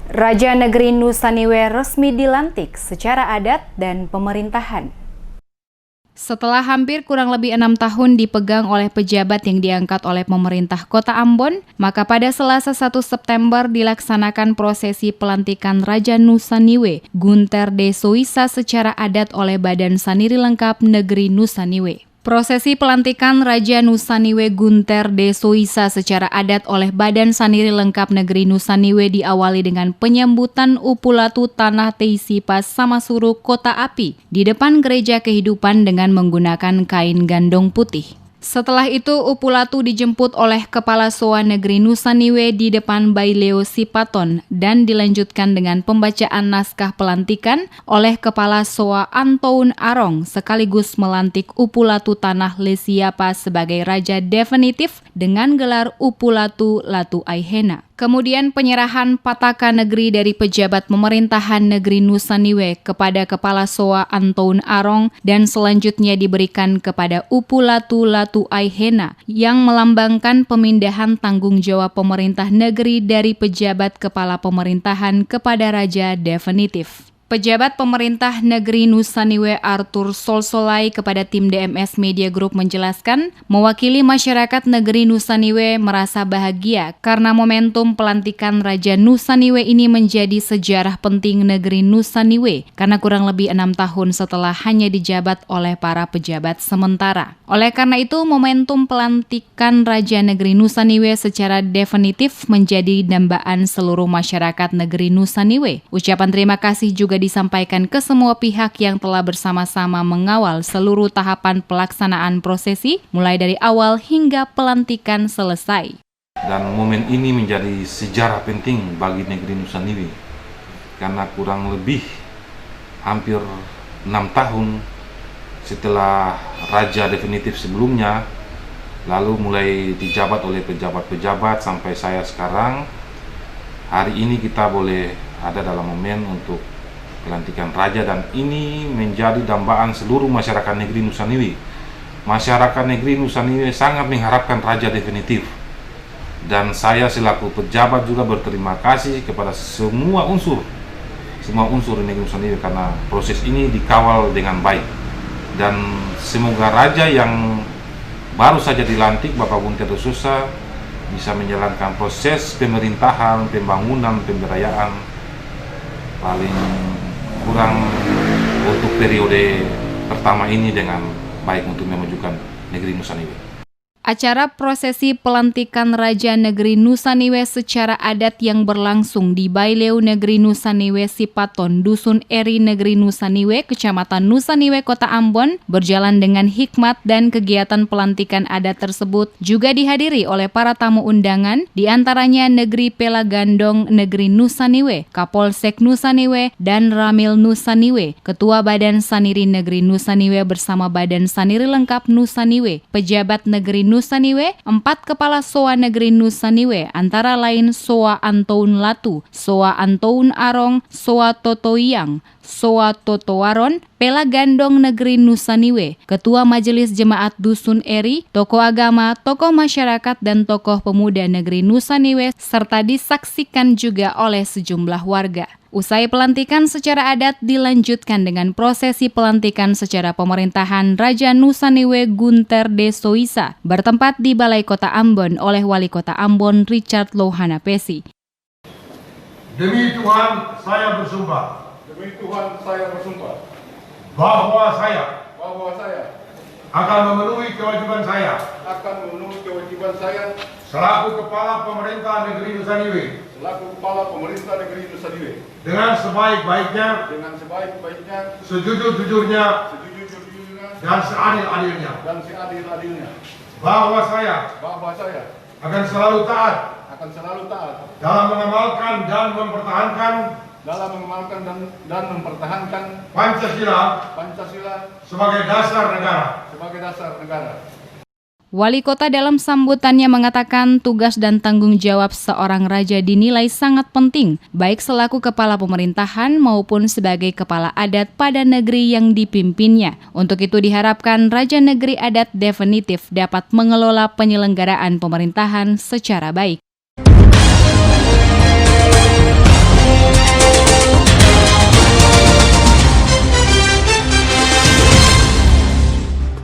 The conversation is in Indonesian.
Raja Negeri Nusa Niue resmi dilantik secara adat dan pemerintahan. Setelah hampir kurang lebih 6 tahun dipegang oleh pejabat yang diangkat oleh pemerintah Kota Ambon, maka pada Selasa 1 September dilaksanakan prosesi pelantikan Raja Nusa Niue, Gunter de Soisa secara adat oleh Badan Saniri Lengkap Negeri Nusa Niue. Prosesi pelantikan Raja Nusa Niue Gunter de Soisa secara adat oleh Badan Saniri Lengkap Negeri Nusa Niue diawali dengan penyambutan Upulatu Tanah Teisipas Samasuru Kota Api di depan Gereja Kehidupan dengan menggunakan kain gandong putih. Setelah itu, Upulatu dijemput oleh Kepala SOA Negeri Nusa Niue di depan Baileo Sipaton dan dilanjutkan dengan pembacaan naskah pelantikan oleh Kepala SOA Antoun Arong sekaligus melantik Upulatu Tanah Lesiapa sebagai Raja definitif dengan gelar Upulatu Latu Aihena. Kemudian penyerahan Pataka Negeri dari pejabat pemerintahan Negeri Nusa Niue kepada Kepala SOA Antoun Arong dan selanjutnya diberikan kepada Upulatu Latu Aihena yang melambangkan pemindahan tanggung jawab pemerintah negeri dari pejabat kepala pemerintahan kepada Raja definitif. Pejabat pemerintah negeri Nusa Niue Arthur Solsolai kepada tim DMS Media Group menjelaskan, mewakili masyarakat negeri Nusa Niue merasa bahagia karena momentum pelantikan Raja Nusa Niue ini menjadi sejarah penting negeri Nusa Niue karena kurang lebih 6 tahun setelah hanya dijabat oleh para pejabat sementara. Oleh karena itu, momentum pelantikan Raja negeri Nusa Niue secara definitif menjadi dambaan seluruh masyarakat negeri Nusa Niue. Ucapan terima kasih juga disampaikan ke semua pihak yang telah bersama-sama mengawal seluruh tahapan pelaksanaan prosesi mulai dari awal hingga pelantikan selesai. Dan momen ini menjadi sejarah penting bagi negeri Nusa Niue karena kurang lebih hampir 6 tahun setelah Raja definitif sebelumnya lalu mulai dijabat oleh pejabat-pejabat sampai saya sekarang. Hari ini kita boleh ada dalam momen untuk pelantikan Raja dan ini menjadi dambaan seluruh masyarakat negeri Nusa Niue. Masyarakat negeri Nusa Niue sangat mengharapkan Raja definitif. Dan saya selaku pejabat juga berterima kasih kepada semua unsur di negeri Nusa Niue karena proses ini dikawal dengan baik. Dan semoga Raja yang baru saja dilantik, Bapak Gunter de Soisa, bisa menjalankan proses pemerintahan, pembangunan, pemberdayaan paling kurang untuk periode pertama ini dengan baik untuk memajukan negeri Nusa Niue. Acara prosesi pelantikan Raja Negeri Nusa Niue secara adat yang berlangsung di Baileo Negeri Nusa Niue Sipaton, Dusun Eri Negeri Nusa Niue, Kecamatan Nusa Niue, Kota Ambon, berjalan dengan hikmat dan kegiatan pelantikan adat tersebut juga dihadiri oleh para tamu undangan, diantaranya Negeri Pelagandong Negeri Nusa Niue, Kapolsek Nusa Niue, dan Ramil Nusa Niue, Ketua Badan Saniri Negeri Nusa Niue bersama Badan Saniri Lengkap Nusa Niue, pejabat Negeri Nusa Niue, 4 Kepala SOA Negeri Nusa Niue, antara lain SOA Antoun Latu, SOA Antoun Arong, SOA Totoiang, SOA Totowaron, Pelagandong Negeri Nusa Niue, Ketua Majelis Jemaat Dusun Eri, tokoh agama, tokoh masyarakat, dan tokoh pemuda Negeri Nusa Niue, serta disaksikan juga oleh sejumlah warga. Usai pelantikan secara adat dilanjutkan dengan prosesi pelantikan secara pemerintahan Raja Nusa Niue Gunter de Soisa bertempat di Balai Kota Ambon oleh Wali Kota Ambon Richard Lohana Pesi. Demi Tuhan saya bersumpah. Demi Tuhan saya bersumpah Bahwa saya akan memenuhi kewajiban saya selaku Kepala Pemerintah Negeri Nusa Niue dengan sebaik-baiknya, sejujur-jujurnya, dan seadil-adilnya. Bahwa saya akan selalu taat dalam mengamalkan dan mempertahankan Pancasila sebagai dasar negara. Wali Kota dalam sambutannya mengatakan tugas dan tanggung jawab seorang raja dinilai sangat penting, baik selaku kepala pemerintahan maupun sebagai kepala adat pada negeri yang dipimpinnya. Untuk itu diharapkan Raja Negeri Adat definitif dapat mengelola penyelenggaraan pemerintahan secara baik.